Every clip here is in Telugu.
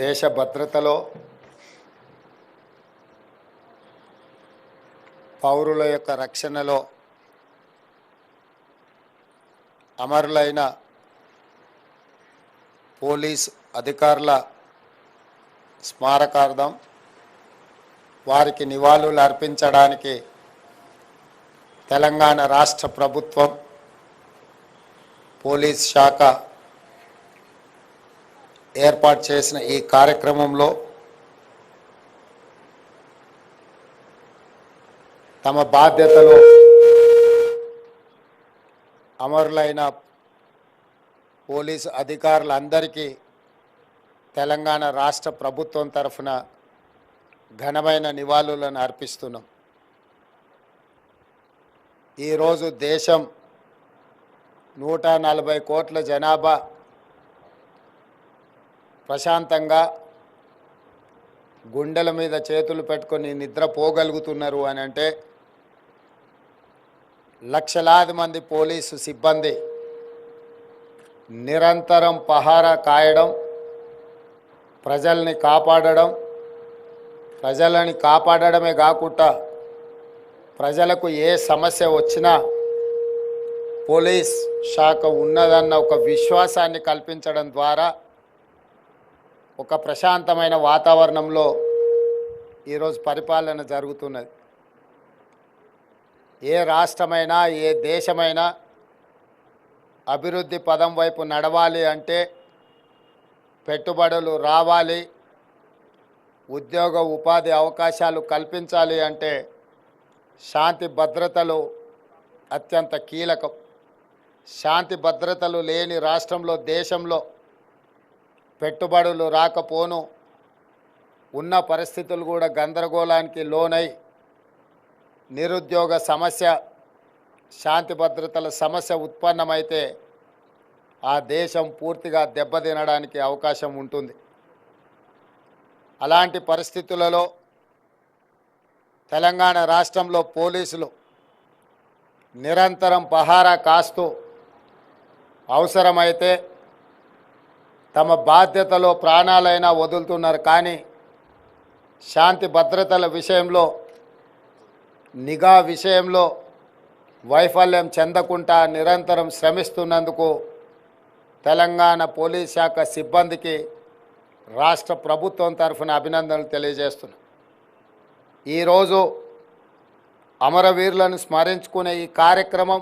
దేశ భద్రతలో పౌరుల యొక్క రక్షణలో అమరులైన పోలీస్ అధికారుల స్మారకార్థం వారికి నివాళులు అర్పించడానికి తెలంగాణ రాష్ట్ర ప్రభుత్వం పోలీస్ శాఖ ఏర్పాటు చేసిన ఈ కార్యక్రమంలో తమ బాధ్యతలో అమరులైన పోలీసు అధికారులందరికీ తెలంగాణ రాష్ట్ర ప్రభుత్వం తరఫున ఘనమైన నివాళులను అర్పిస్తున్నాం. ఈరోజు దేశం 140 కోట్ల జనాభా ప్రశాంతంగా గుండెల మీద చేతులు పెట్టుకొని నిద్రపోగలుగుతున్నారు అని అంటే లక్షలాది మంది పోలీసు సిబ్బంది నిరంతరం పహారా కాయడం, ప్రజల్ని కాపాడడమే కాకుండా ప్రజలకు ఏ సమస్య వచ్చినా పోలీస్ శాఖ ఉన్నదన్న ఒక విశ్వాసాన్ని కల్పించడం ద్వారా ఒక ప్రశాంతమైన వాతావరణంలో ఈరోజు పరిపాలన జరుగుతున్నది. ఏ రాష్ట్రమైనా ఏ దేశమైనా అభివృద్ధి పదం వైపు నడవాలి అంటే పెట్టుబడులు రావాలి, ఉద్యోగ ఉపాధి అవకాశాలు కల్పించాలి అంటే శాంతి భద్రతలు అత్యంత కీలకం. శాంతి భద్రతలు లేని రాష్ట్రంలో దేశంలో పెట్టుబడులు రాకపోను, ఉన్న పరిస్థితులు కూడా గందరగోళానికి లోనై నిరుద్యోగ సమస్య, శాంతి భద్రతల సమస్య ఉత్పన్నమైతే ఆ దేశం పూర్తిగా దెబ్బతినడానికి అవకాశం ఉంటుంది. అలాంటి పరిస్థితులలో తెలంగాణ రాష్ట్రంలో పోలీసులు నిరంతరం పహారా కాస్తూ అవసరమైతే తమ బాధ్యతలో ప్రాణాలైనా వదులుతున్నారు. కానీ శాంతి భద్రతల విషయంలో, నిఘా విషయంలో వైఫల్యం చెందకుండా నిరంతరం శ్రమిస్తున్నందుకు తెలంగాణ పోలీస్ శాఖ సిబ్బందికి రాష్ట్ర ప్రభుత్వం తరఫున అభినందనలు తెలియజేస్తున్నాం. ఈరోజు అమరవీరులను స్మరించుకునే ఈ కార్యక్రమం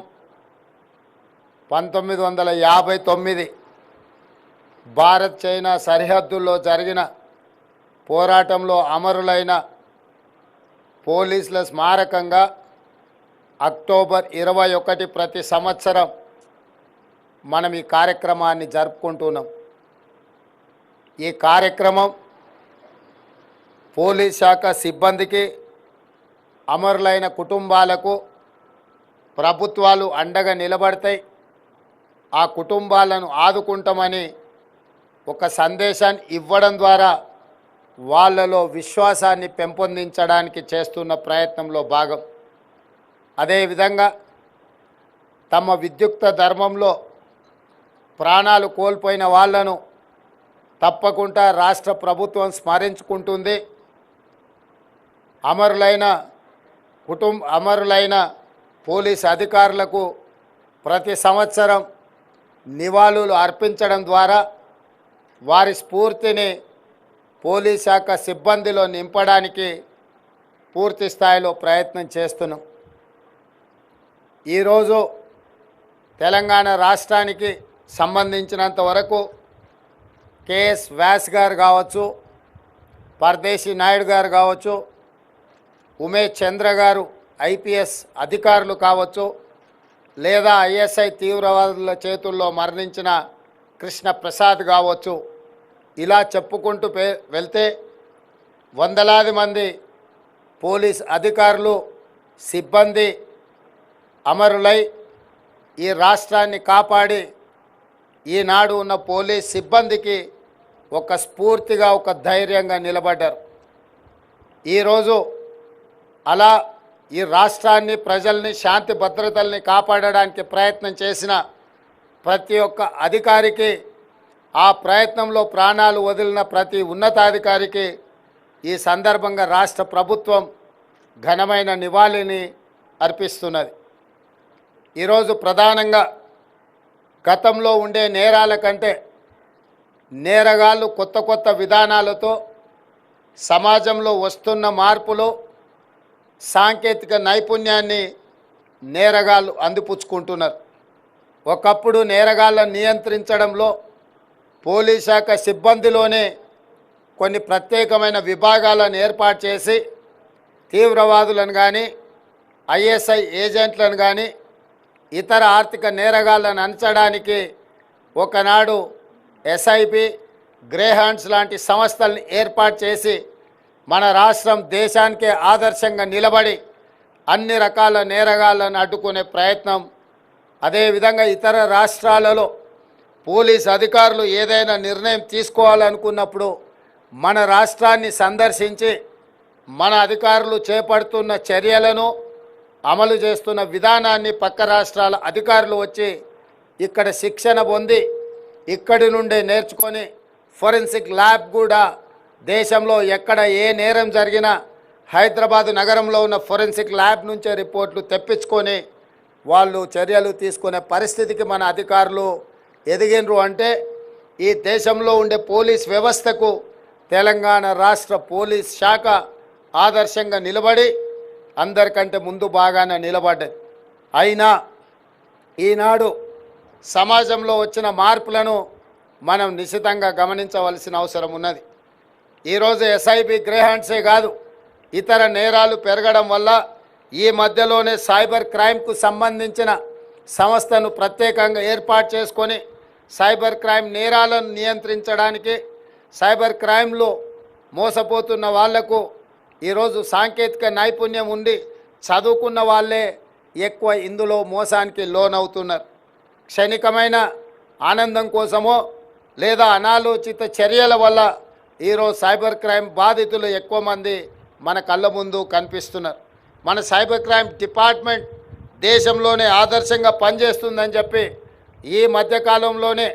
1959 భారత్ చైనా సరిహద్దుల్లో జరిగిన పోరాటంలో అమరులైన పోలీసుల స్మారకంగా అక్టోబర్ 21 ప్రతి సంవత్సరం మనం ఈ కార్యక్రమాన్ని జరుపుకుంటున్నాం. ఈ కార్యక్రమం పోలీస్ శాఖ సిబ్బందికి, అమరులైన కుటుంబాలకు ప్రభుత్వాలు అండగా నిలబడతాయి, ఆ కుటుంబాలను ఆదుకుంటామని ఒక సందేశాన్ని ఇవ్వడం ద్వారా వాళ్ళలో విశ్వాసాన్ని పెంపొందించడానికి చేస్తున్న ప్రయత్నంలో భాగం. అదేవిధంగా తమ విద్యుక్త ధర్మంలో ప్రాణాలు కోల్పోయిన వాళ్లను తప్పకుండా రాష్ట్ర ప్రభుత్వం స్మరించుకుంటుంది. అమరులైన పోలీస్ అధికారులకు ప్రతి సంవత్సరం నివాళులు అర్పించడం ద్వారా వారి స్ఫూర్తిని పోలీస్ శాఖ సిబ్బందిలో నింపడానికి పూర్తి స్థాయిలో ప్రయత్నం చేస్తున్నాం. ఈరోజు తెలంగాణ రాష్ట్రానికి సంబంధించినంత వరకు కేఎస్ వ్యాస్ గారు కావచ్చు, పరదేశీ నాయుడు గారు కావచ్చు, ఉమేష్ చంద్ర గారు ఐపీఎస్ అధికారులు కావచ్చు, లేదా ఐఎస్ఐ తీవ్రవాదుల చేతుల్లో మరణించిన కృష్ణ ప్రసాద్ కావచ్చు, ఇలా చెప్పుకుంటూ వెళ్తే వందలాది మంది పోలీస్ అధికారులు, సిబ్బంది అమరులై ఈ రాష్ట్రాన్ని కాపాడి ఈనాడు ఉన్న పోలీస్ సిబ్బందికి ఒక స్ఫూర్తిగా, ఒక ధైర్యంగా నిలబడ్డారు. ఈరోజు అలా ఈ రాష్ట్రాన్ని, ప్రజల్ని, శాంతి భద్రతల్ని కాపాడడానికి ప్రయత్నం చేసిన ప్రతి ఒక్క అధికారికి ఆ ప్రయత్నంలో ప్రాణాలు వదిలిన ప్రతి ఉన్నతాధికారికి ఈ సందర్భంగా రాష్ట్ర ప్రభుత్వం ఘనమైన నివాళిని అర్పిస్తున్నది. ఈరోజు ప్రధానంగా గతంలో ఉండే నేరాల కంటే నేరగాళ్ళు కొత్త కొత్త విధానాలతో సమాజంలో వస్తున్న మార్పులు, సాంకేతిక నైపుణ్యాన్ని నేరగాళ్ళు అందిపుచ్చుకుంటున్నారు. ఒకప్పుడు నేరగాళ్ళను నియంత్రించడంలో పోలీస్ శాఖ సిబ్బందిలోనే కొన్ని ప్రత్యేకమైన విభాగాలను ఏర్పాటు చేసి తీవ్రవాదులను కానీ, ఐఎస్ఐ ఏజెంట్లను కానీ, ఇతర ఆర్థిక నేరగాళ్ళను అంచడానికి ఒకనాడు ఎస్ఐబి, గ్రేహాండ్స్ లాంటి సంస్థలను ఏర్పాటు చేసి మన రాష్ట్రం దేశానికే ఆదర్శంగా నిలబడి అన్ని రకాల నేరగాళ్ళను అడ్డుకునే ప్రయత్నం, అదేవిధంగా ఇతర రాష్ట్రాలలో పోలీస్ అధికారులు ఏదైనా నిర్ణయం తీసుకోవాలనుకున్నప్పుడు మన రాష్ట్రాన్ని సందర్శించి మన అధికారులు చేపడుతున్న చర్యలను, అమలు చేస్తున్న విధానాన్ని పక్క రాష్ట్రాల అధికారులు వచ్చి ఇక్కడ శిక్షణ పొంది ఇక్కడి నుండే నేర్చుకొని ఫోరెన్సిక్ ల్యాబ్ కూడా దేశంలో ఎక్కడ ఏ నేరం జరిగినా హైదరాబాదు నగరంలో ఉన్న ఫోరెన్సిక్ ల్యాబ్ నుంచే రిపోర్ట్లు తెప్పించుకొని వాళ్ళు చర్యలు తీసుకునే పరిస్థితికి మన అధికారులు ఎదిగినరు. అంటే ఈ దేశంలో ఉండే పోలీస్ వ్యవస్థకు తెలంగాణ రాష్ట్ర పోలీస్ శాఖ ఆదర్శంగా నిలబడి అందరికంటే ముందు బాగానే నిలబడ్డది. అయినా ఈనాడు సమాజంలో వచ్చిన మార్పులను మనం నిశితంగా గమనించవలసిన అవసరం ఉన్నది. ఈరోజు ఎస్ఐబి, గ్రేహాండ్సే కాదు, ఇతర నేరాలు పెరగడం వల్ల ఈ మధ్యలోనే సైబర్ క్రైమ్కు సంబంధించిన సంస్థను ప్రత్యేకంగా ఏర్పాటు చేసుకొని సైబర్ క్రైమ్ నేరాలను నియంత్రించడానికి, సైబర్ క్రైమ్లో మోసపోతున్న వాళ్లకు ఈరోజు సాంకేతిక నైపుణ్యం ఉండి చదువుకున్న వాళ్ళే ఎక్కువ ఇందులో మోసానికి లోనవుతున్నారు. క్షణికమైన ఆనందం కోసమో లేదా అనాలోచిత చర్యల వల్ల ఈరోజు సైబర్ క్రైమ్ బాధితులు ఎక్కువ మంది మన కళ్ళ ముందు కనిపిస్తున్నారు. మన సైబర్ క్రైమ్ డిపార్ట్మెంట్ దేశంలోనే ఆదర్శంగా పనిచేస్తుందని చెప్పి ఈ మధ్యకాలంలోనే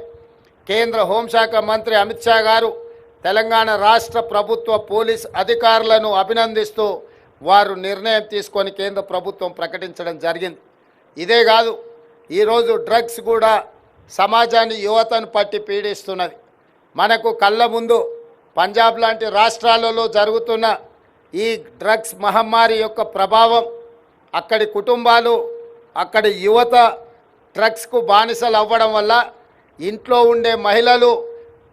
కేంద్ర హోంశాఖ మంత్రి అమిత్ షా గారు తెలంగాణ రాష్ట్ర ప్రభుత్వ పోలీస్ అధికారులను అభినందిస్తూ వారు నిర్ణయం తీసుకొని కేంద్ర ప్రభుత్వం ప్రకటించడం జరిగింది. ఇదే కాదు, ఈరోజు డ్రగ్స్ కూడా సమాజాన్ని, యువతను పట్టి పీడిస్తున్నది. మనకు కళ్ళ ముందు పంజాబ్ లాంటి రాష్ట్రాలలో జరుగుతున్న ఈ డ్రగ్స్ మహమ్మారి యొక్క ప్రభావం, అక్కడి కుటుంబాలు, అక్కడి యువత డ్రగ్స్కు బానిసలు అవ్వడం వల్ల ఇంట్లో ఉండే మహిళలు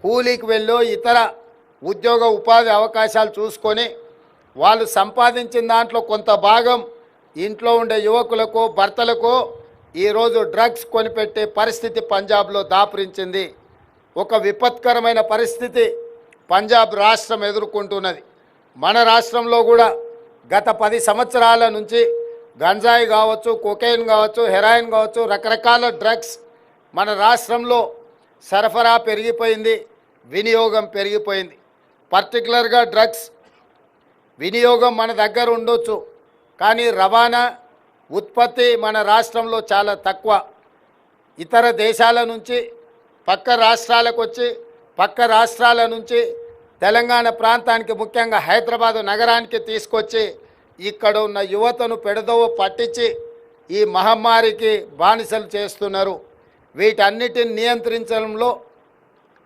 కూలీకి వెళ్ళో ఇతర ఉద్యోగ ఉపాధి అవకాశాలు చూసుకొని వాళ్ళు సంపాదించిన దాంట్లో కొంత భాగం ఇంట్లో ఉండే యువకులకు, భర్తలకు ఈరోజు డ్రగ్స్ కొనిపెట్టే పరిస్థితి పంజాబ్లో దాపురించింది. ఒక విపత్కరమైన పరిస్థితి పంజాబ్ రాష్ట్రం ఎదుర్కొంటున్నది. మన రాష్ట్రంలో కూడా గత 10 సంవత్సరాల నుంచి గంజాయి కావచ్చు, కొకైన్ కావచ్చు, హెరాయిన్ కావచ్చు, రకరకాల డ్రగ్స్ మన రాష్ట్రంలో సరఫరా పెరిగిపోయింది, వినియోగం పెరిగిపోయింది. పర్టికులర్గా డ్రగ్స్ వినియోగం మన దగ్గర ఉండొచ్చు, కానీ రవాణా, ఉత్పత్తి మన రాష్ట్రంలో చాలా తక్కువ. ఇతర దేశాల నుంచి పక్క రాష్ట్రాలకు వచ్చి, పక్క రాష్ట్రాల నుంచి తెలంగాణ ప్రాంతానికి, ముఖ్యంగా హైదరాబాదు నగరానికి తీసుకొచ్చి ఇక్కడ ఉన్న యువతను పెడదోవ పట్టించి ఈ మహమ్మారికి బానిసలు చేస్తున్నారు. వీటన్నిటిని నియంత్రించడంలో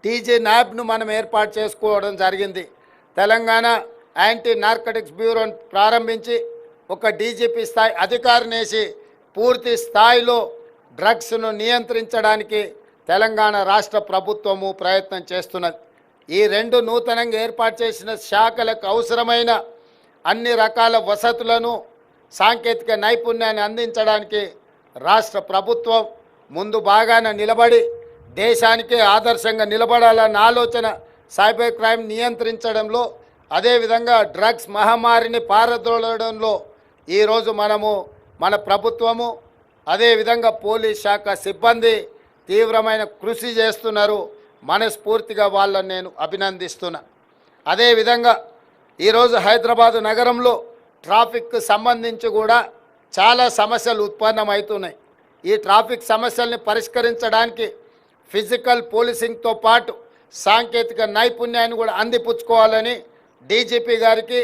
టీజీ న్యాబ్ను మనం ఏర్పాటు చేసుకోవడం జరిగింది. తెలంగాణ యాంటీ నార్కటిక్స్ బ్యూరోని ప్రారంభించి ఒక డీజీపీ స్థాయి అధికారినేసి పూర్తి స్థాయిలో డ్రగ్స్ను నియంత్రించడానికి తెలంగాణ రాష్ట్ర ప్రభుత్వము ప్రయత్నం చేస్తున్నది. ఈ 2 నూతనంగా ఏర్పాటు చేసిన శాఖలకు అవసరమైన అన్ని రకాల వసతులను, సాంకేతిక నైపుణ్యాన్ని అందించడానికి రాష్ట్ర ప్రభుత్వం ముందు బాగానే నిలబడి దేశానికే ఆదర్శంగా నిలబడాలన్న ఆలోచన సైబర్ క్రైమ్ నియంత్రించడంలో, అదేవిధంగా డ్రగ్స్ మహమ్మారిని పారద్రోలడంలో ఈరోజు మన ప్రభుత్వము, అదేవిధంగా పోలీస్ శాఖ సిబ్బంది తీవ్రమైన కృషి చేస్తున్నారు. మనస్ఫూర్తిగా వాళ్ళని నేను అభినందిస్తున్నా. అదేవిధంగా ఈరోజు హైదరాబాదు నగరంలో ట్రాఫిక్కు సంబంధించి కూడా చాలా సమస్యలు ఉత్పన్నమవుతున్నాయి. ఈ ట్రాఫిక్ సమస్యల్ని పరిష్కరించడానికి ఫిజికల్ పోలీసింగ్తో పాటు సాంకేతిక నైపుణ్యాన్ని కూడా అందిపుచ్చుకోవాలని డీజీపీ గారికి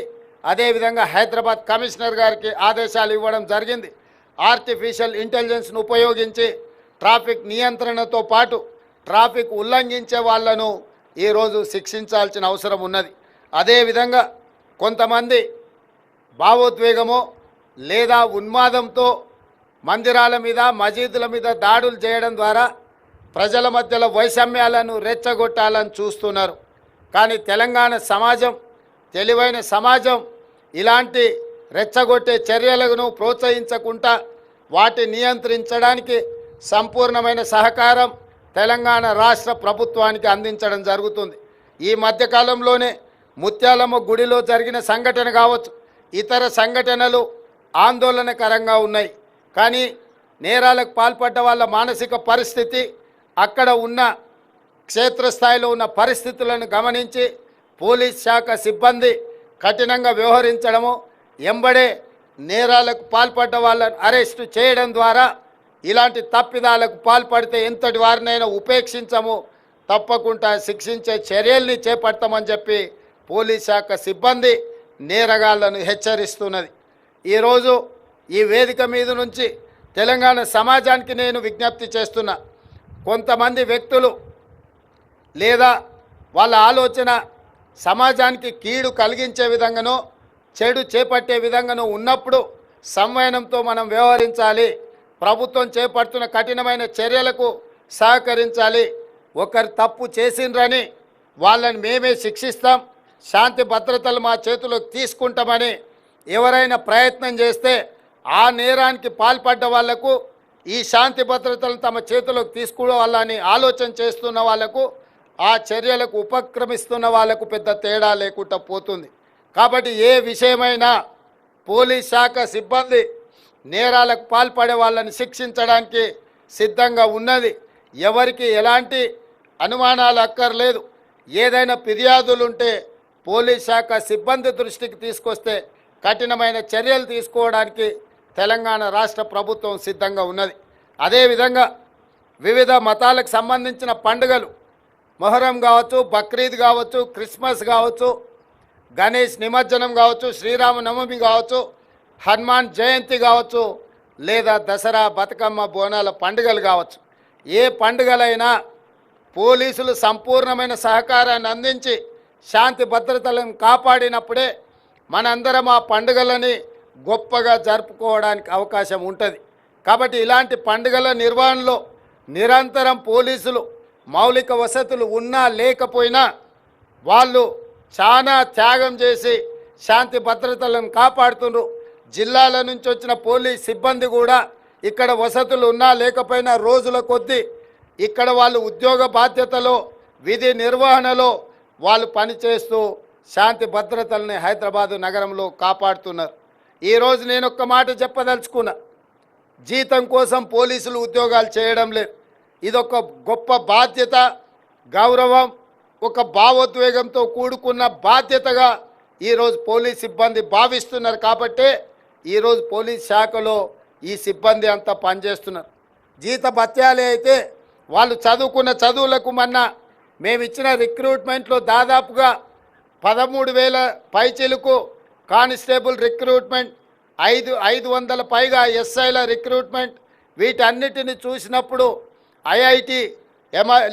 అదేవిధంగా హైదరాబాద్ కమిషనర్ గారికి ఆదేశాలు ఇవ్వడం జరిగింది. ఆర్టిఫిషియల్ ఇంటెలిజెన్స్ను ఉపయోగించి ట్రాఫిక్ నియంత్రణతో పాటు ట్రాఫిక్ ఉల్లంఘించే వాళ్లను ఈరోజు శిక్షించాల్సిన అవసరం ఉన్నది. అదేవిధంగా కొంతమంది భావోద్వేగమో లేదా ఉన్మాదంతో మందిరాల మీద మసీదుల మీద దాడులు చేయడం ద్వారా ప్రజల మధ్యలో వైషమ్యాలను రెచ్చగొట్టాలని చూస్తున్నారు. కానీ తెలంగాణ సమాజం తెలివైన సమాజం ఇలాంటి రెచ్చగొట్టే చర్యలను ప్రోత్సహించకుండా వాటి నియంత్రించడానికి సంపూర్ణమైన సహకారం తెలంగాణ రాష్ట్ర ప్రభుత్వానికి అందించడం జరుగుతుంది. ఈ మధ్యకాలంలోనే ముత్యాలమ్మ గుడిలో జరిగిన సంఘటన కావచ్చు, ఇతర సంఘటనలు ఆందోళనకరంగా ఉన్నాయి. కానీ నేరాలకు పాల్పడ్డ వాళ్ళ మానసిక పరిస్థితి, అక్కడ ఉన్న క్షేత్రస్థాయిలో ఉన్న పరిస్థితులను గమనించి పోలీస్ శాఖ సిబ్బంది కఠినంగా వ్యవహరించడము, ఎంబడే నేరాలకు పాల్పడ్డ వాళ్ళను అరెస్టు చేయడం ద్వారా ఇలాంటి తప్పిదాలకు పాల్పడితే ఎంతటి వారినైనా ఉపేక్షించము, తప్పకుండా శిక్షించే చర్యల్ని చేపడతామని చెప్పి పోలీస్ శాఖ సిబ్బంది నేరగాళ్లను హెచ్చరిస్తున్నది. ఈరోజు ఈ వేదిక మీద నుంచి తెలంగాణ సమాజానికి నేను విజ్ఞప్తి చేస్తున్నా. కొంతమంది వ్యక్తులు లేదా వాళ్ళ ఆలోచన సమాజానికి కీడు కలిగించే విధంగానో చెడు చేపట్టే విధంగానో ఉన్నప్పుడు సంవయనంతో మనం వ్యవహరించాలి. ప్రభుత్వం చేపడుతున్న కఠినమైన చర్యలకు సహకరించాలి. ఒకరు తప్పు చేసిండ్రని వాళ్ళని మేమే శిక్షిస్తాం, శాంతి భద్రతలు మా చేతిలోకి తీసుకుంటామని ఎవరైనా ప్రయత్నం చేస్తే ఆ నేరానికి పాల్పడ్డ వాళ్లకు ఈ శాంతి భద్రతలను తమ చేతిలోకి తీసుకోవాలని ఆలోచన చేస్తున్న వాళ్లకు ఆ చర్యలకు ఉపక్రమిస్తున్న వాళ్లకు పెద్ద తేడా లేకుండా పోతుంది. కాబట్టి ఏ విషయమైనా పోలీస్ శాఖ సిబ్బంది నేరాలకు పాల్పడే వాళ్ళని శిక్షించడానికి సిద్ధంగా ఉన్నది. ఎవరికి ఎలాంటి అనుమానాలు అక్కర్లేదు. ఏదైనా ఫిర్యాదులుంటే పోలీస్ శాఖ సిబ్బంది దృష్టికి తీసుకొస్తే కఠినమైన చర్యలు తీసుకోవడానికి తెలంగాణ రాష్ట్ర ప్రభుత్వం సిద్ధంగా ఉన్నది. అదేవిధంగా వివిధ మతాలకు సంబంధించిన పండుగలు, మొహరం కావచ్చు, బక్రీద్ కావచ్చు, క్రిస్మస్ కావచ్చు, గణేష్ నిమజ్జనం కావచ్చు, శ్రీరామనవమి కావచ్చు, హనుమాన్ జయంతి కావచ్చు, లేదా దసరా, బతుకమ్మ, బోనాల పండుగలు కావచ్చు, ఏ పండుగలైనా పోలీసులు సంపూర్ణమైన సహకారాన్ని అందించి శాంతి భద్రతలను కాపాడినప్పుడే మనందరం ఆ పండుగలని గొప్పగా జరుపుకోవడానికి అవకాశం ఉంటుంది. కాబట్టి ఇలాంటి పండుగల నిర్వహణలో నిరంతరం పోలీసులు మౌలిక వసతులు ఉన్నా లేకపోయినా వాళ్ళు చాలా త్యాగం చేసి శాంతి భద్రతలను కాపాడుతున్నారు. జిల్లాల నుంచి వచ్చిన పోలీస్ సిబ్బంది కూడా ఇక్కడ వసతులు ఉన్నా లేకపోయినా రోజుల కొద్దీ ఇక్కడ వాళ్ళు ఉద్యోగ బాధ్యతలో విధి నిర్వహణలో వాళ్ళు పనిచేస్తూ శాంతి భద్రతల్ని హైదరాబాదు నగరంలో కాపాడుతున్నారు. ఈరోజు నేను ఒక్క మాట చెప్పదలుచుకున్నా. జీతం కోసం పోలీసులు ఉద్యోగాలు చేయడం లేదు. ఇదొక గొప్ప బాధ్యత, గౌరవం, ఒక భావోద్వేగంతో కూడుకున్న బాధ్యతగా ఈరోజు పోలీస్ సిబ్బంది భావిస్తున్నారు. కాబట్టే ఈరోజు పోలీస్ శాఖలో ఈ సిబ్బంది అంతా పనిచేస్తున్నారు. జీత భత్యాలే అయితే వాళ్ళు చదువుకున్న చదువులకు మొన్న మేమిచ్చిన రిక్రూట్మెంట్లో దాదాపుగా 13,000 పైచిలుకు కానిస్టేబుల్ రిక్రూట్మెంట్, 500 పైగా ఎస్ఐల రిక్రూట్మెంట్, వీటన్నిటిని చూసినప్పుడు ఐఐటి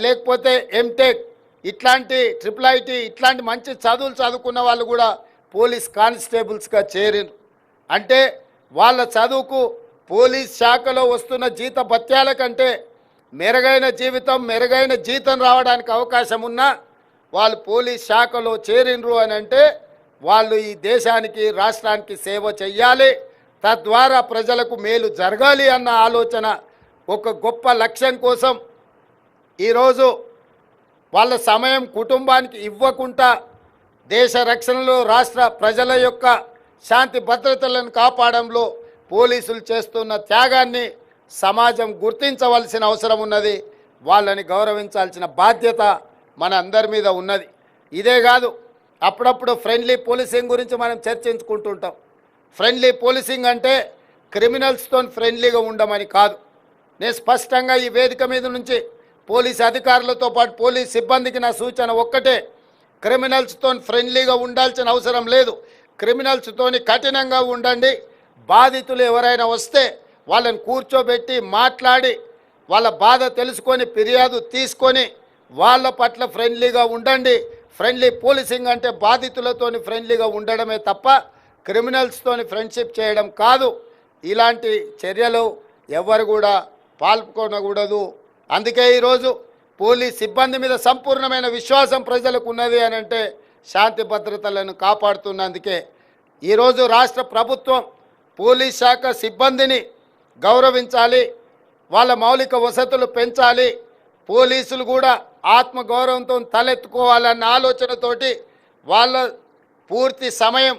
లేకపోతే ఎంటెక్ ఇట్లాంటి IIIT ఇట్లాంటి మంచి చదువులు చదువుకున్న వాళ్ళు కూడా పోలీస్ కానిస్టేబుల్స్గా చేరిరు. అంటే వాళ్ళ చదువుకు పోలీస్ శాఖలో వస్తున్న జీత భత్యాల కంటే మెరుగైన జీవితం, మెరుగైన జీతం రావడానికి అవకాశం ఉన్నా వాళ్ళు పోలీస్ శాఖలో చేరినరు అని అంటే వాళ్ళు ఈ దేశానికి, రాష్ట్రానికి సేవ చెయ్యాలి, తద్వారా ప్రజలకు మేలు జరగాలి అన్న ఆలోచన, ఒక గొప్ప లక్ష్యం కోసం ఈరోజు వాళ్ళ సమయం కుటుంబానికి ఇవ్వకుండా దేశ రక్షణలో, రాష్ట్ర ప్రజల యొక్క శాంతి భద్రతలను కాపాడంలో పోలీసులు చేస్తున్న త్యాగాన్ని సమాజం గుర్తించవలసిన అవసరం ఉన్నది. వాళ్ళని గౌరవించాల్సిన బాధ్యత మన అందరి మీద ఉన్నది. ఇదే కాదు, అప్పుడప్పుడు ఫ్రెండ్లీ పోలీసింగ్ గురించి మనం చర్చించుకుంటుంటాం. ఫ్రెండ్లీ పోలీసింగ్ అంటే క్రిమినల్స్తో ఫ్రెండ్లీగా ఉండమని కాదు. నేను స్పష్టంగా ఈ వేదిక మీద నుంచి పోలీస్ అధికారులతో పాటు పోలీస్ సిబ్బందికి నా సూచన ఒక్కటే, క్రిమినల్స్తో ఫ్రెండ్లీగా ఉండాల్సిన అవసరం లేదు. క్రిమినల్స్తోని కఠినంగా ఉండండి. బాధితులు ఎవరైనా వస్తే వాళ్ళని కూర్చోబెట్టి మాట్లాడి వాళ్ళ బాధ తెలుసుకొని ఫిర్యాదు తీసుకొని వాళ్ళ పట్ల ఫ్రెండ్లీగా ఉండండి. ఫ్రెండ్లీ పోలీసింగ్ అంటే బాధితులతోని ఫ్రెండ్లీగా ఉండడమే తప్ప క్రిమినల్స్తోని ఫ్రెండ్షిప్ చేయడం కాదు. ఇలాంటి చర్యలు ఎవరు కూడా పాల్గొనకూడదు. అందుకే ఈరోజు పోలీస్ సిబ్బంది మీద సంపూర్ణమైన విశ్వాసం ప్రజలకు ఉన్నది అని అంటే శాంతి భద్రతలను కాపాడుతున్నందుకే ఈరోజు రాష్ట్ర ప్రభుత్వం పోలీస్ శాఖ సిబ్బందిని గౌరవించాలి, వాళ్ళ మౌలిక వసతులు పెంచాలి, పోలీసులు కూడా ఆత్మగౌరవంతో తలెత్తుకోవాలన్న ఆలోచనతోటి వాళ్ళ పూర్తి సమయం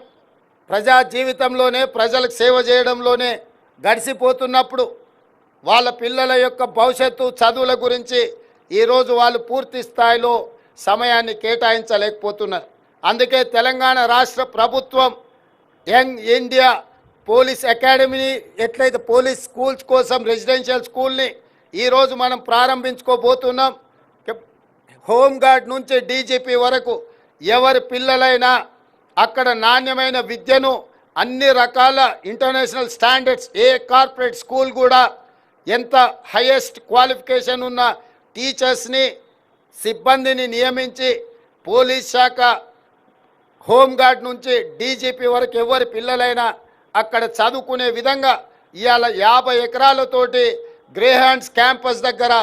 ప్రజా జీవితంలోనే ప్రజలకు సేవ చేయడంలోనే గడిచిపోతున్నప్పుడు వాళ్ళ పిల్లల యొక్క భవిష్యత్తు చదువుల గురించి ఈరోజు వాళ్ళు పూర్తి స్థాయిలో సమయాన్ని కేటాయించలేకపోతున్నారు. అందుకే తెలంగాణ రాష్ట్ర ప్రభుత్వం యంగ్ ఇండియా పోలీస్ అకాడమీని, ఎట్లయితే పోలీస్ స్కూల్స్ కోసం రెసిడెన్షియల్ స్కూల్ని ఈరోజు మనం ప్రారంభించుకోబోతున్నాం. హోంగార్డ్ నుంచి డీజీపీ వరకు ఎవరి పిల్లలైనా అక్కడ నాణ్యమైన విద్యను అన్ని రకాల ఇంటర్నేషనల్ స్టాండర్డ్స్, ఏ కార్పొరేట్ స్కూల్ కూడా ఎంత హైయెస్ట్ క్వాలిఫికేషన్ ఉన్న టీచర్స్ని సిబ్బందిని నియమించి పోలీస్ శాఖ హోంగార్డ్ నుంచి డీజీపీ వరకు ఎవరి పిల్లలైనా అక్కడ చదువుకునే విధంగా ఇవాళ 50 ఎకరాలతోటి గ్రేహాండ్స్ క్యాంపస్ దగ్గర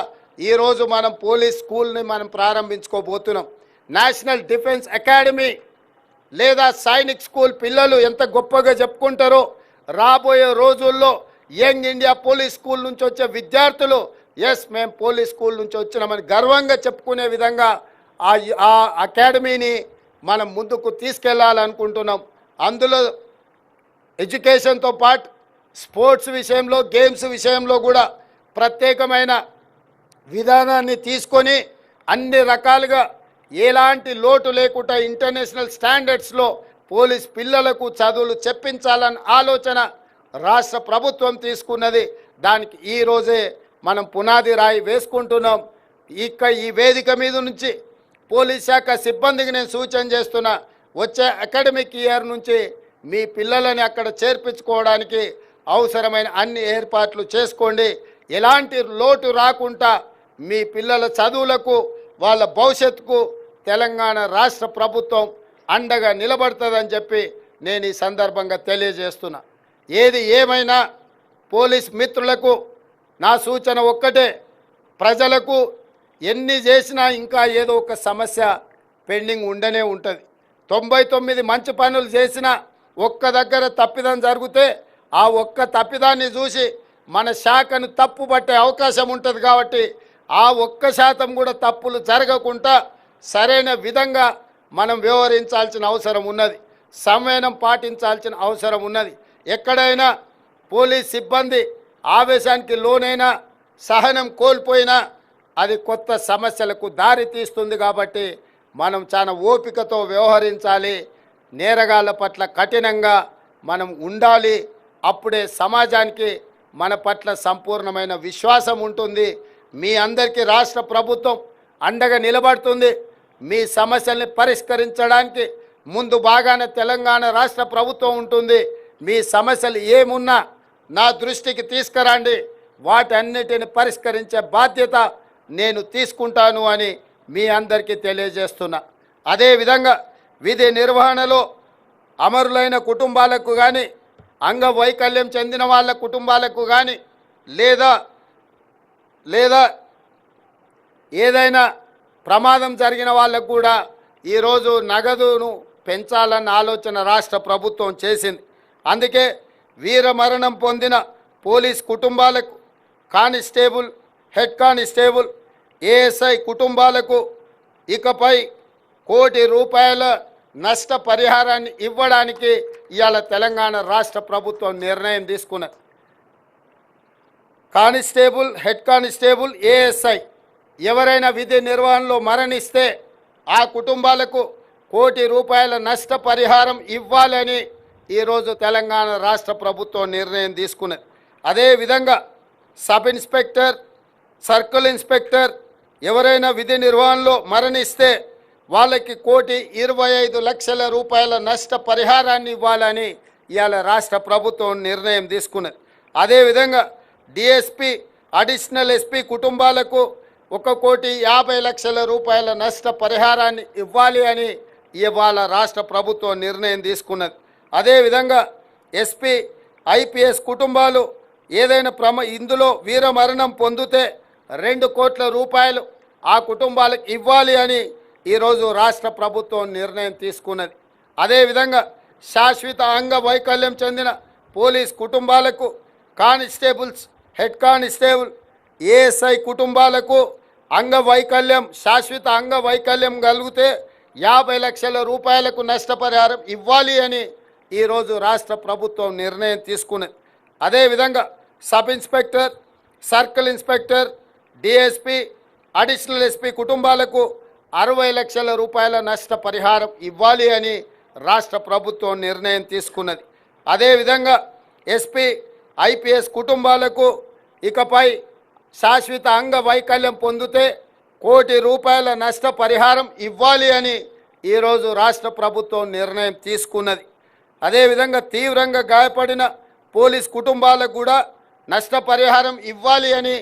ఈరోజు మనం పోలీస్ స్కూల్ని మనం ప్రారంభించుకోబోతున్నాం. నేషనల్ డిఫెన్స్ అకాడమీ లేదా సైనిక్ స్కూల్ పిల్లలు ఎంత గొప్పగా చెప్పుకుంటారో రాబోయే రోజుల్లో యంగ్ ఇండియా పోలీస్ స్కూల్ నుంచి వచ్చే విద్యార్థులు ఎస్ మేము పోలీస్ స్కూల్ నుంచి వచ్చినామని గర్వంగా చెప్పుకునే విధంగా ఆ అకాడమీని మనం ముందుకు తీసుకెళ్లాలనుకుంటున్నాం. అందులో ఎడ్యుకేషన్తో పాటు స్పోర్ట్స్ విషయంలో, గేమ్స్ విషయంలో కూడా ప్రత్యేకమైన విధానాన్ని తీసుకొని అన్ని రకాలుగా ఎలాంటి లోటు లేకుండా ఇంటర్నేషనల్ స్టాండర్డ్స్లో పోలీస్ పిల్లలకు చదువులు చెప్పించాలన్న ఆలోచన రాష్ట్ర ప్రభుత్వం తీసుకున్నది. దానికి ఈరోజే మనం పునాది రాయి వేసుకుంటున్నాం. ఈ వేదిక మీద నుంచి పోలీస్ శాఖ సిబ్బందికి నేను సూచన చేస్తున్నా, వచ్చే అకాడమిక్ ఇయర్ నుంచి మీ పిల్లలని అక్కడ చేర్పించుకోవడానికి అవసరమైన అన్ని ఏర్పాట్లు చేసుకోండి. ఎలాంటి లోటు రాకుండా మీ పిల్లల చదువులకు, వాళ్ళ భవిష్యత్తుకు తెలంగాణ రాష్ట్ర ప్రభుత్వం అండగా నిలబడుతుందని చెప్పి నేను ఈ సందర్భంగా తెలియజేస్తున్నా. ఏది ఏమైనా పోలీస్ మిత్రులకు నా సూచన ఒక్కటే, ప్రజలకు ఎన్ని చేసినా ఇంకా ఏదో ఒక సమస్య పెండింగ్ ఉండనే ఉంటుంది. 99 మంచి పనులు చేసినా ఒక్క దగ్గర తప్పిదం జరిగితే ఆ ఒక్క తప్పిదాన్ని చూసి మన శాఖను తప్పు పట్టే అవకాశం ఉంటుంది. కాబట్టి ఆ 1% కూడా తప్పులు జరగకుండా సరైన విధంగా మనం వ్యవహరించాల్సిన అవసరం ఉన్నది, సంయమనం పాటించాల్సిన అవసరం ఉన్నది. ఎక్కడైనా పోలీస్ సిబ్బంది ఆవేశానికి లోనైనా, సహనం కోల్పోయినా అది కొత్త సమస్యలకు దారి తీస్తుంది. కాబట్టి మనం చాలా ఓపికతో వ్యవహరించాలి, నేరగాళ్ళ పట్ల కఠినంగా మనం ఉండాలి. అప్పుడే సమాజానికి మన పట్ల సంపూర్ణమైన విశ్వాసం ఉంటుంది. మీ అందరికీ రాష్ట్ర ప్రభుత్వం అండగా నిలబడుతుంది. మీ సమస్యల్ని పరిష్కరించడానికి ముందు బాగానే తెలంగాణ రాష్ట్ర ప్రభుత్వం ఉంటుంది. మీ సమస్యలు ఏమున్నా నా దృష్టికి తీసుకురండి, వాటన్నిటిని పరిష్కరించే బాధ్యత నేను తీసుకుంటాను అని మీ అందరికీ తెలియజేస్తున్నా. అదేవిధంగా విధి నిర్వహణలో అమరులైన కుటుంబాలకు కానీ, అంగవైకల్యం చెందిన వాళ్ళ కుటుంబాలకు కానీ, లేదా ఏదైనా ప్రమాదం జరిగిన వాళ్ళకు కూడా ఈరోజు నగదును పెంచాలన్న ఆలోచన రాష్ట్ర ప్రభుత్వం చేసింది. అందుకే వీరమరణం పొందిన పోలీస్ కుటుంబాలకు, కానిస్టేబుల్, హెడ్ కానిస్టేబుల్, ఏఎస్ఐ కుటుంబాలకు ఇకపై ₹1 కోటి నష్టపరిహారాన్ని ఇవ్వడానికి ఇవాళ తెలంగాణ రాష్ట్ర ప్రభుత్వం నిర్ణయం తీసుకున్నది. కానిస్టేబుల్, హెడ్ కానిస్టేబుల్, ఏఎస్ఐ ఎవరైనా విధి నిర్వహణలో మరణిస్తే ఆ కుటుంబాలకు ₹1 కోటి నష్టపరిహారం ఇవ్వాలని ఈరోజు తెలంగాణ రాష్ట్ర ప్రభుత్వం నిర్ణయం తీసుకున్నది. అదేవిధంగా సబ్ ఇన్స్పెక్టర్, సర్కిల్ ఇన్స్పెక్టర్, ఎవరైనా విధి నిర్వహణలో మరణిస్తే వాళ్ళకి 1,25,00,000 రూపాయల నష్టపరిహారాన్ని ఇవ్వాలని ఇవాళ రాష్ట్ర ప్రభుత్వం నిర్ణయం తీసుకున్నది. అదేవిధంగా డిఎస్పి అడిషనల్ ఎస్పీ కుటుంబాలకు 1,50,00,000 రూపాయల నష్టపరిహారాన్ని ఇవ్వాలి అని ఇవాళ రాష్ట్ర ప్రభుత్వం నిర్ణయం తీసుకున్నది. అదేవిధంగా ఎస్పీ ఐపీఎస్ కుటుంబాలు ఏదైనా ఇందులో వీరమరణం పొందితే 2 కోట్ల రూపాయలు ఆ కుటుంబాలకు ఇవ్వాలి అని ఈరోజు రాష్ట్ర ప్రభుత్వం నిర్ణయం తీసుకున్నది. అదేవిధంగా శాశ్వత అంగవైకల్యం చెందిన పోలీస్ కుటుంబాలకు కానిస్టేబుల్స్, హెడ్ కానిస్టేబుల్, ఏఎస్ఐ కుటుంబాలకు శాశ్వత అంగవైకల్యం కలిగితే 50 లక్షల రూపాయలకు నష్టపరిహారం ఇవ్వాలి అని ఈరోజు రాష్ట్ర ప్రభుత్వం నిర్ణయం తీసుకున్నది. అదేవిధంగా sub inspector, circle inspector, DSP, additional SP కుటుంబాలకు 60 లక్షల రూపాయల నష్టపరిహారం ఇవ్వాలి అని రాష్ట్ర ప్రభుత్వం నిర్ణయం తీసుకున్నది. అదేవిధంగా ఎస్పీ ఐపీఎస్ కుటుంబాలకు ఇకపై శాశ్వత అంగవైకల్యం పొందితే 1 కోటి రూపాయల నష్టపరిహారం ఇవ్వాలి అని ఈరోజు రాష్ట్ర ప్రభుత్వం నిర్ణయం తీసుకున్నది. అదేవిధంగా తీవ్రంగా గాయపడిన పోలీస్ కుటుంబాలకు కూడా నష్టపరిహారం ఇవ్వాలి అని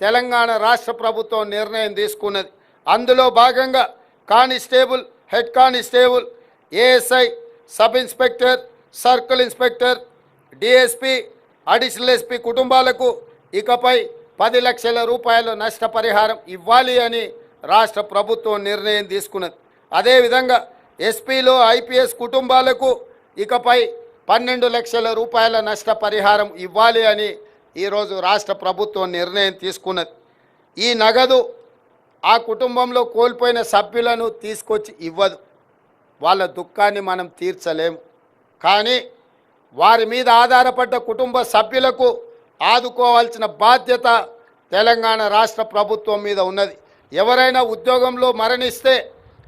తెలంగాణ రాష్ట్ర ప్రభుత్వం నిర్ణయం తీసుకున్నది. అందులో భాగంగా constable, head constable, ASI, sub inspector, circle inspector, DSP, additional SP కుటుంబాలకు ఇకపై 10 లక్షల రూపాయల నష్టపరిహారం ఇవ్వాలి అని రాష్ట్ర ప్రభుత్వం నిర్ణయం తీసుకున్నది. అదేవిధంగా ఎస్పీలో ఐపీఎస్ కుటుంబాలకు ఇకపై 12 లక్షల రూపాయల నష్టపరిహారం ఇవ్వాలి అని ఈరోజు రాష్ట్ర ప్రభుత్వం నిర్ణయం తీసుకున్నది. ఈ నగదు ఆ కుటుంబంలో కోల్పోయిన సభ్యులను తీసుకొచ్చి ఇవ్వదు. వాళ్ళ దుఃఖాన్ని మనం తీర్చలేము. కానీ వారి మీద ఆధారపడ్డ కుటుంబ సభ్యులకు ఆదుకోవాల్సిన బాధ్యత తెలంగాణ రాష్ట్ర ప్రభుత్వం మీద ఉన్నది. ఎవరైనా ఉద్యోగంలో మరణిస్తే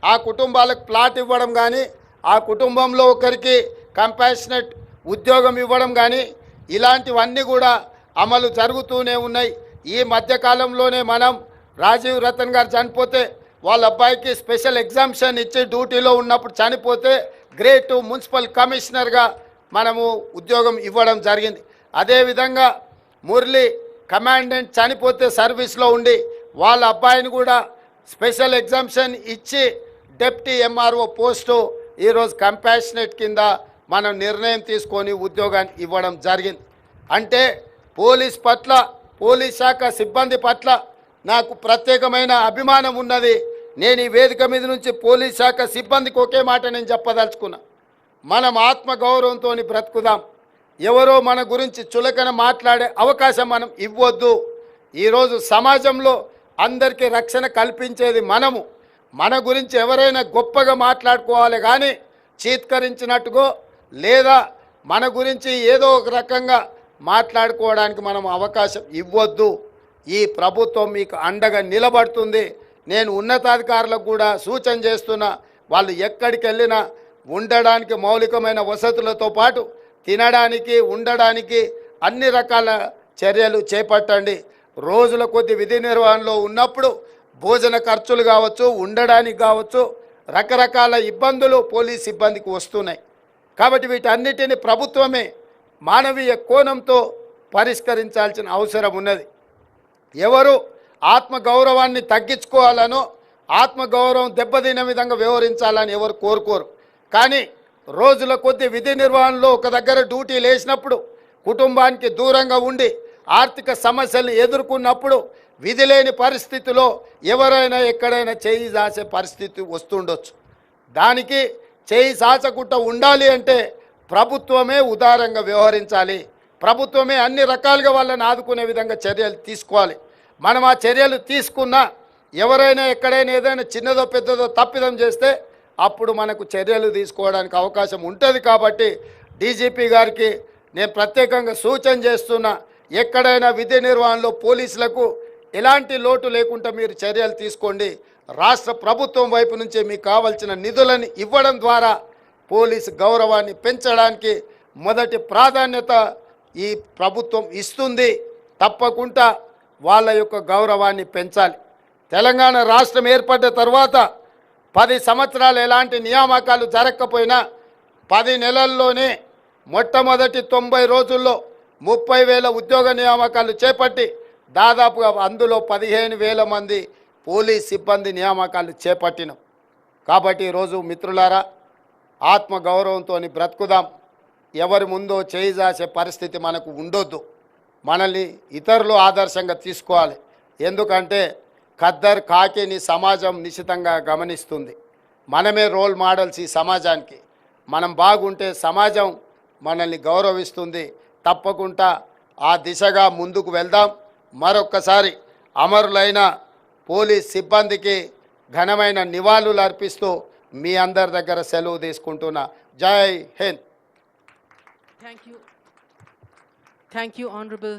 ఆ కుటుంబాలకు ప్లాట్ ఇవ్వడం కానీ, ఆ కుటుంబంలో ఒకరికి కంపాషనేట్ ఉద్యోగం ఇవ్వడం కానీ ఇలాంటివన్నీ కూడా అమలు జరుగుతూనే ఉన్నాయి. ఈ మధ్యకాలంలోనే మనం రాజీవ్ రతన్ గారు చనిపోతే వాళ్ళ అబ్బాయికి స్పెషల్ ఎగ్జామ్షన్ ఇచ్చి డ్యూటీలో ఉన్నప్పుడు చనిపోతే గ్రేడ్ 2 మున్సిపల్ కమిషనర్గా మనము ఉద్యోగం ఇవ్వడం జరిగింది. అదేవిధంగా మురళి కమాండెంట్ చనిపోతే సర్వీస్లో ఉండి వాళ్ళ అబ్బాయిని కూడా స్పెషల్ ఎగ్జామ్షన్ ఇచ్చి డిప్యూటీ ఎంఆర్ఓ పోస్టు ఈరోజు కంపాషనేట్ కింద మనం నిర్ణయం తీసుకొని ఉద్యోగాన్ని ఇవ్వడం జరిగింది. అంటే పోలీస్ శాఖ సిబ్బంది పట్ల నాకు ప్రత్యేకమైన అభిమానం ఉన్నది. నేను ఈ వేదిక మీద నుంచి పోలీస్ శాఖ సిబ్బందికి ఒకే మాట నేను చెప్పదలుచుకున్నా. మనం ఆత్మగౌరవంతో బ్రతుకుదాం. ఎవరో మన గురించి చులకన మాట్లాడే అవకాశం మనం ఇవ్వద్దు. ఈరోజు సమాజంలో అందరికీ రక్షణ కల్పించేది మనము. మన గురించి ఎవరైనా గొప్పగా మాట్లాడుకోవాలి కానీ చీత్కరించినట్టుగో లేదా మన గురించి ఏదో ఒక రకంగా మాట్లాడుకోవడానికి మనం అవకాశం ఇవ్వద్దు. ఈ ప్రభుత్వం మీకు అండగా నిలబడుతుంది. నేను ఉన్నతాధికారులకు కూడా సూచన చేస్తున్నా, వాళ్ళు ఎక్కడికి వెళ్ళినా ఉండడానికి మౌలికమైన వసతులతో పాటు తినడానికి, ఉండడానికి అన్ని రకాల చర్యలు చేపట్టండి. రోజుల కొద్ది విధి నిర్వహణలో ఉన్నప్పుడు భోజన ఖర్చులు కావచ్చు, ఉండడానికి కావచ్చు, రకరకాల ఇబ్బందులు పోలీస్ సిబ్బందికి వస్తున్నాయి. కాబట్టి వీటన్నిటిని ప్రభుత్వమే మానవీయ కోణంతో పరిష్కరించాల్సిన అవసరం ఉన్నది. ఎవరు ఆత్మగౌరవాన్ని తగ్గించుకోవాలనో, ఆత్మగౌరవం దెబ్బతినే విధంగా వ్యవహరించాలని ఎవరు కోరుకోరు. కానీ రోజుల కొద్ది విధి నిర్వహణలో ఒక దగ్గర డ్యూటీలు వేసినప్పుడు కుటుంబానికి దూరంగా ఉండి ఆర్థిక సమస్యలను ఎదుర్కొన్నప్పుడు విధి లేని పరిస్థితిలో ఎవరైనా ఎక్కడైనా చేయి దాచే పరిస్థితి వస్తుండొచ్చు. దానికి చేయి దాచకుండా ఉండాలి అంటే ప్రభుత్వమే ఉదారంగా వ్యవహరించాలి. ప్రభుత్వమే అన్ని రకాలుగా వాళ్ళని ఆదుకునే విధంగా చర్యలు తీసుకోవాలి. మనం ఆ చర్యలు తీసుకున్నా ఎవరైనా ఎక్కడైనా ఏదైనా చిన్నదో పెద్దదో తప్పిదం చేస్తే అప్పుడు మనకు చర్యలు తీసుకోవడానికి అవకాశం ఉంటుంది. కాబట్టి డీజీపీ గారికి నేను ప్రత్యేకంగా సూచన చేస్తున్నా, ఎక్కడైనా విధి నిర్వహణలో పోలీసులకు ఎలాంటి లోటు లేకుండా మీరు చర్యలు తీసుకోండి. రాష్ట్ర ప్రభుత్వం వైపు నుంచి మీకు కావాల్సిన నిధులను ఇవ్వడం ద్వారా పోలీసు గౌరవాన్ని పెంచడానికి మొదటి ప్రాధాన్యత ఈ ప్రభుత్వం ఇస్తుంది. తప్పకుండా వాళ్ళ యొక్క గౌరవాన్ని పెంచాలి. తెలంగాణ రాష్ట్రం ఏర్పడ్డ తర్వాత 10 సంవత్సరాలు ఎలాంటి నియామకాలు జరగకపోయినా 10 నెలల్లోనే మొట్టమొదటి 90 రోజుల్లో 30,000 ఉద్యోగ నియామకాలు చేపట్టి దాదాపుగా అందులో 15,000 మంది పోలీస్ సిబ్బంది నియామకాలు చేపట్టినాం. కాబట్టి ఈరోజు మిత్రులారా, ఆత్మగౌరవంతో బ్రతుకుదాం. ఎవరి ముందో చేయి జాసే పరిస్థితి మనకు ఉండొద్దు. మనల్ని ఇతరులు ఆదర్శంగా తీసుకోవాలి. ఎందుకంటే ఖద్దర్ కాకిని సమాజం నిశితంగా గమనిస్తుంది. మనమే రోల్ మోడల్స్ ఈ సమాజానికి. మనం బాగుంటే సమాజం మనల్ని గౌరవిస్తుంది. తప్పకుండా ఆ దిశగా ముందుకు వెళ్దాం. మరొక్కసారి అమరులైన పోలీస్ సిబ్బందికి ఘనమైన నివాళులు అర్పిస్తూ మీ అందరి దగ్గర సెలవు తీసుకుంటున్నా. జై హింద్. Thank you, Honorable